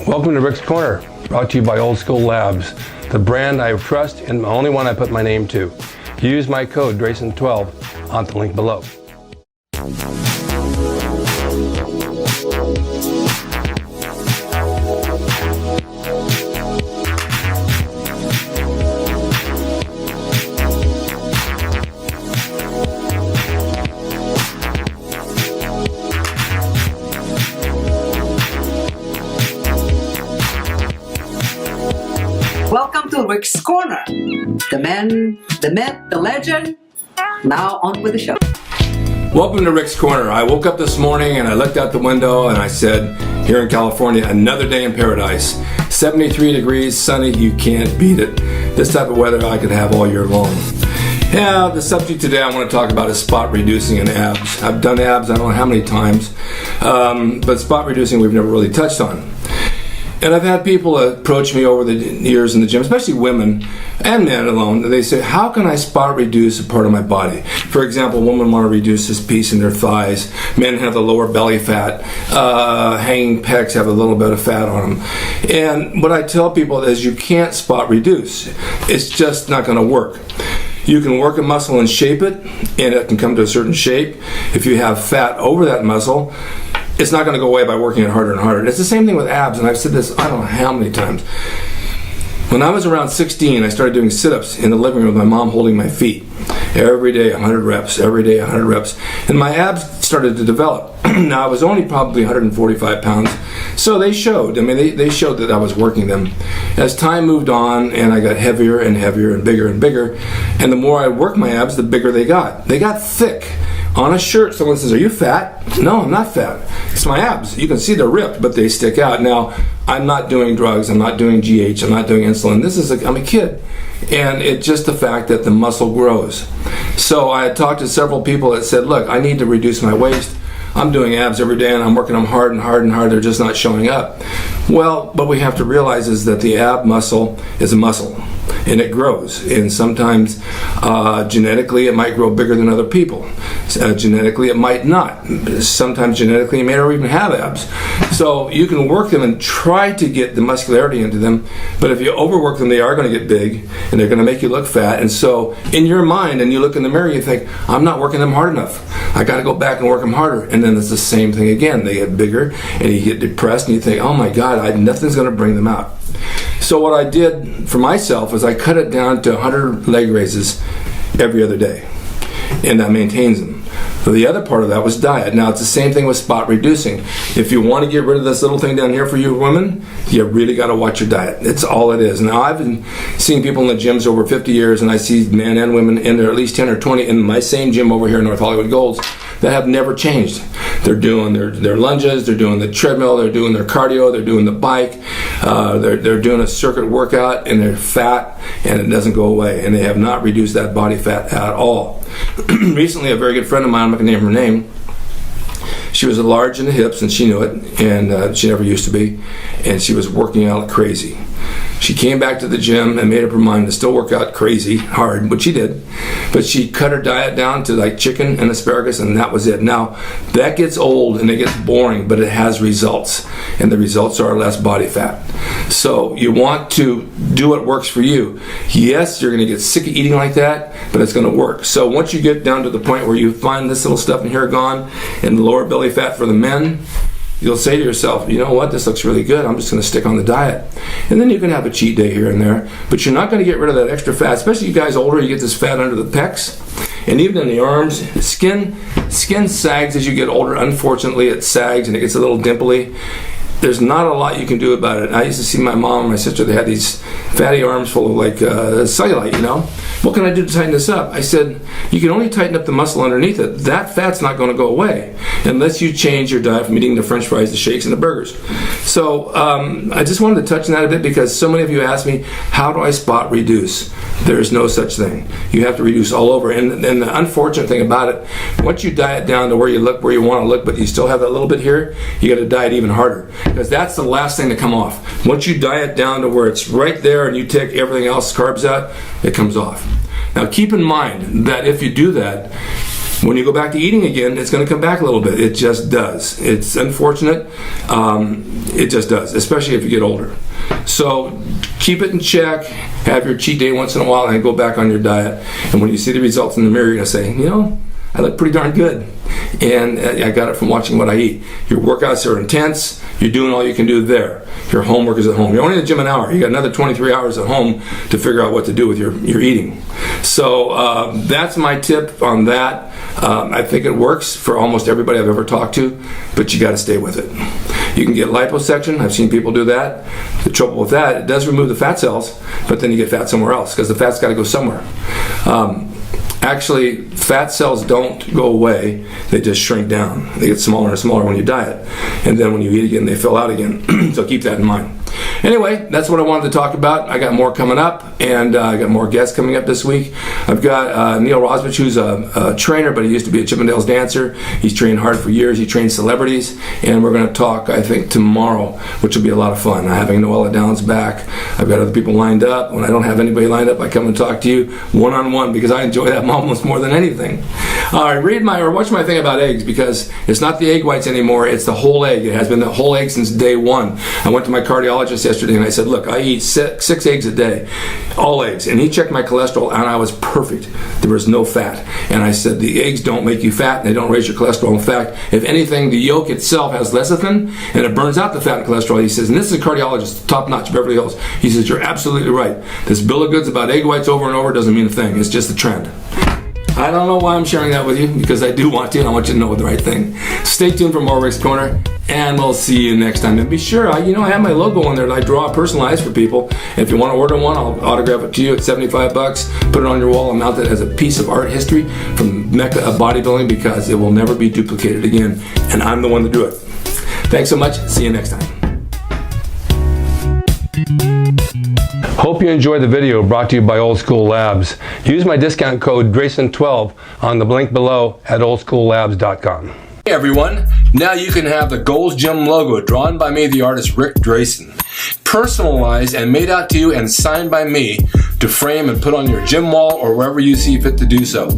Welcome to Rick's Corner, brought to you by Old School Labs, the brand I trust and the only one I put my name to. Use my code drasin12 on the link below. Welcome to Rick's Corner. The man, the myth, the legend. Now on with the show. Welcome to Rick's Corner. I woke up this morning and I looked out the window and I said, here in California, another day in paradise. 73 degrees, sunny, you can't beat it. This type of weather I could have all year long. Yeah, the subject today I want to talk about is spot reducing and abs. I've done abs I don't know how many times, but spot reducing we've never really touched on. And I've had people approach me over the years in the gym, especially women and men alone. They say, how can I spot reduce a part of my body? For example, women want to reduce this piece in their thighs. Men have the lower belly fat. Hanging pecs have a little bit of fat on them. And what I tell people is you can't spot reduce. It's just not going to work. You can work a muscle and shape it, and it can come to a certain shape. If you have fat over that muscle, it's not going to go away by working it harder and harder. It's the same thing with abs, and I've said this I don't know how many times. When I was around 16, I started doing sit-ups in the living room with my mom holding my feet. Every day, 100 reps, every day, 100 reps. And my abs started to develop. Now, I was only probably 145 pounds, so they showed. I mean, they showed that I was working them. As time moved on, and I got heavier and heavier and bigger, and the more I worked my abs, the bigger they got. They got thick. On a shirt, someone says, are you fat? No, I'm not fat. It's my abs. You can see they're ripped, but they stick out. Now, I'm not doing drugs. I'm not doing GH. I'm not doing insulin. I'm a kid. And it's just the fact that the muscle grows. So I had talked to several people that said, look, I need to reduce my waist. I'm doing abs every day and I'm working them hard and hard and hard. They're just not showing up. Well, what we have to realize is that the ab muscle is a muscle. And it grows, and sometimes genetically it might grow bigger than other people. Genetically it might not. Sometimes genetically you may not even have abs. So you can work them and try to get the muscularity into them, but if you overwork them, they are going to get big, and they're going to make you look fat. And so in your mind, and you look in the mirror, you think, I'm not working them hard enough. I got to go back and work them harder. And then it's the same thing again. They get bigger, and you get depressed, and you think, oh my God, nothing's going to bring them out. So what I did for myself is I cut it down to 100 leg raises every other day, and that maintains them. So the other part of that was diet. Now it's the same thing with spot reducing. If you want to get rid of this little thing down here for you women, you really got to watch your diet. It's all it is. Now I've been seeing people in the gyms over 50 years, and I see men and women in there at least 10 or 20 in my same gym over here in North Hollywood Golds that have never changed. They're doing their lunges, they're doing the treadmill, they're doing their cardio, they're doing the bike, they're doing a circuit workout, and they're fat, and it doesn't go away, and they have not reduced that body fat at all. Recently, a very good friend of mine, I'm not going to name her name, she was large in the hips, and she knew it, and she never used to be, and she was working out like crazy. She came back to the gym and made up her mind to still work out crazy hard, which she did, but she cut her diet down to like chicken and asparagus, and that was it. Now, that gets old and it gets boring, but it has results, and the results are less body fat. So you want to do what works for you. Yes, you're going to get sick of eating like that, but it's going to work. So once you get down to the point where you find this little stuff in here gone, and the lower belly fat for the men, you'll say to yourself, you know what, this looks really good, I'm just going to stick on the diet. And then you can have a cheat day here and there, but you're not going to get rid of that extra fat, especially you guys older, you get this fat under the pecs, and even in the arms. Skin sags as you get older. Unfortunately, it sags and it gets a little dimply. There's not a lot you can do about it. I used to see my mom and my sister, they had these fatty arms full of like cellulite, you know. What can I do to tighten this up? I said, you can only tighten up the muscle underneath it. That fat's not going to go away unless you change your diet from eating the french fries, the shakes, and the burgers. So I just wanted to touch on that a bit because so many of you ask me, how do I spot reduce? There's no such thing. You have to reduce all over. And the unfortunate thing about it, once you diet down to where you look, where you want to look, but you still have that little bit here, you got to diet even harder because that's the last thing to come off. Once you diet down to where it's right there and you take everything else, carbs out, it comes off. Now keep in mind that if you do that, when you go back to eating again, it's going to come back a little bit. It just does. It's unfortunate. It just does, especially if you get older. So keep it in check. Have your cheat day once in a while and go back on your diet. And when you see the results in the mirror, you're going to say, you know, I look pretty darn good. And I got it from watching what I eat. Your workouts are intense. You're doing all you can do there. Your homework is at home. You're only in the gym an hour. You got another 23 hours at home to figure out what to do with your eating. So that's my tip on that. I think it works for almost everybody I've ever talked to, but you got to stay with it. You can get liposuction. I've seen people do that. The trouble with that, it does remove the fat cells, but then you get fat somewhere else because the fat's got to go somewhere. Actually, fat cells don't go away. They just shrink down. They get smaller and smaller when you diet. And then when you eat again, they fill out again. So keep that in mind. Anyway, that's what I wanted to talk about. I got more coming up, and I got more guests coming up this week. I've got Neil Rosbach, who's a trainer, but he used to be a Chippendales dancer. He's trained hard for years. He trains celebrities, and we're going to talk, I think, tomorrow, which will be a lot of fun. I'm having Noella Downs back. I've got other people lined up. When I don't have anybody lined up, I come and talk to you one-on-one because I enjoy that almost more than anything. All right, watch my thing about eggs, because it's not the egg whites anymore. It's the whole egg. It has been the whole egg since day one. I went to my cardiologist yesterday and I said, look, I eat six eggs a day, all eggs. And he checked my cholesterol and I was perfect. There was no fat. And I said, the eggs don't make you fat and they don't raise your cholesterol. In fact, if anything, the yolk itself has lecithin and it burns out the fat and cholesterol. He says, and this is a cardiologist, top notch, Beverly Hills. He says, you're absolutely right. This bill of goods about egg whites over and over doesn't mean a thing. It's just a trend. I don't know why I'm sharing that with you, because I do want to, and I want you to know the right thing. Stay tuned for more Rick's Corner, and we'll see you next time. And be sure, I have my logo on there that I draw personalized for people. And if you want to order one, I'll autograph it to you at $75. Put it on your wall and mount it as a piece of art history from Mecca of bodybuilding, because it will never be duplicated again. And I'm the one to do it. Thanks so much. See you next time. Hope you enjoyed the video brought to you by Old School Labs. Use my discount code DRASIN12 on the link below at oldschoollabs.com. Hey everyone, now you can have the Gold's Gym logo drawn by me, the artist Rick Drasin, personalized and made out to you and signed by me to frame and put on your gym wall or wherever you see fit to do so.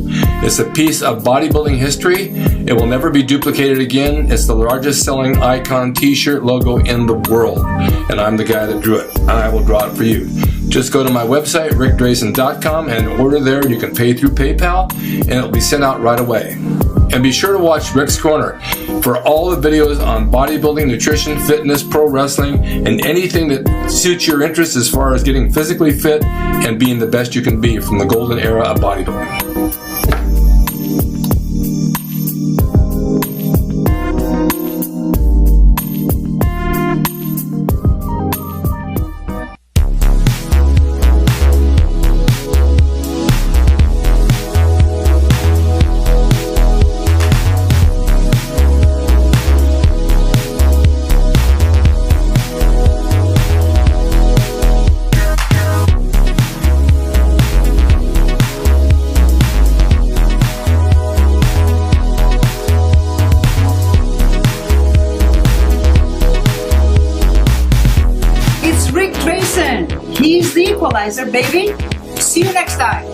It's a piece of bodybuilding history. It will never be duplicated again. It's the largest selling icon t-shirt logo in the world, and I'm the guy that drew it, and I will draw it for you. Just go to my website, rickdrasin.com, and order there. You can pay through PayPal, and it'll be sent out right away. And be sure to watch Rick's Corner for all the videos on bodybuilding, nutrition, fitness, pro wrestling, and anything that suits your interest as far as getting physically fit and being the best you can be from the golden era of bodybuilding. He's the equalizer, baby. See you next time.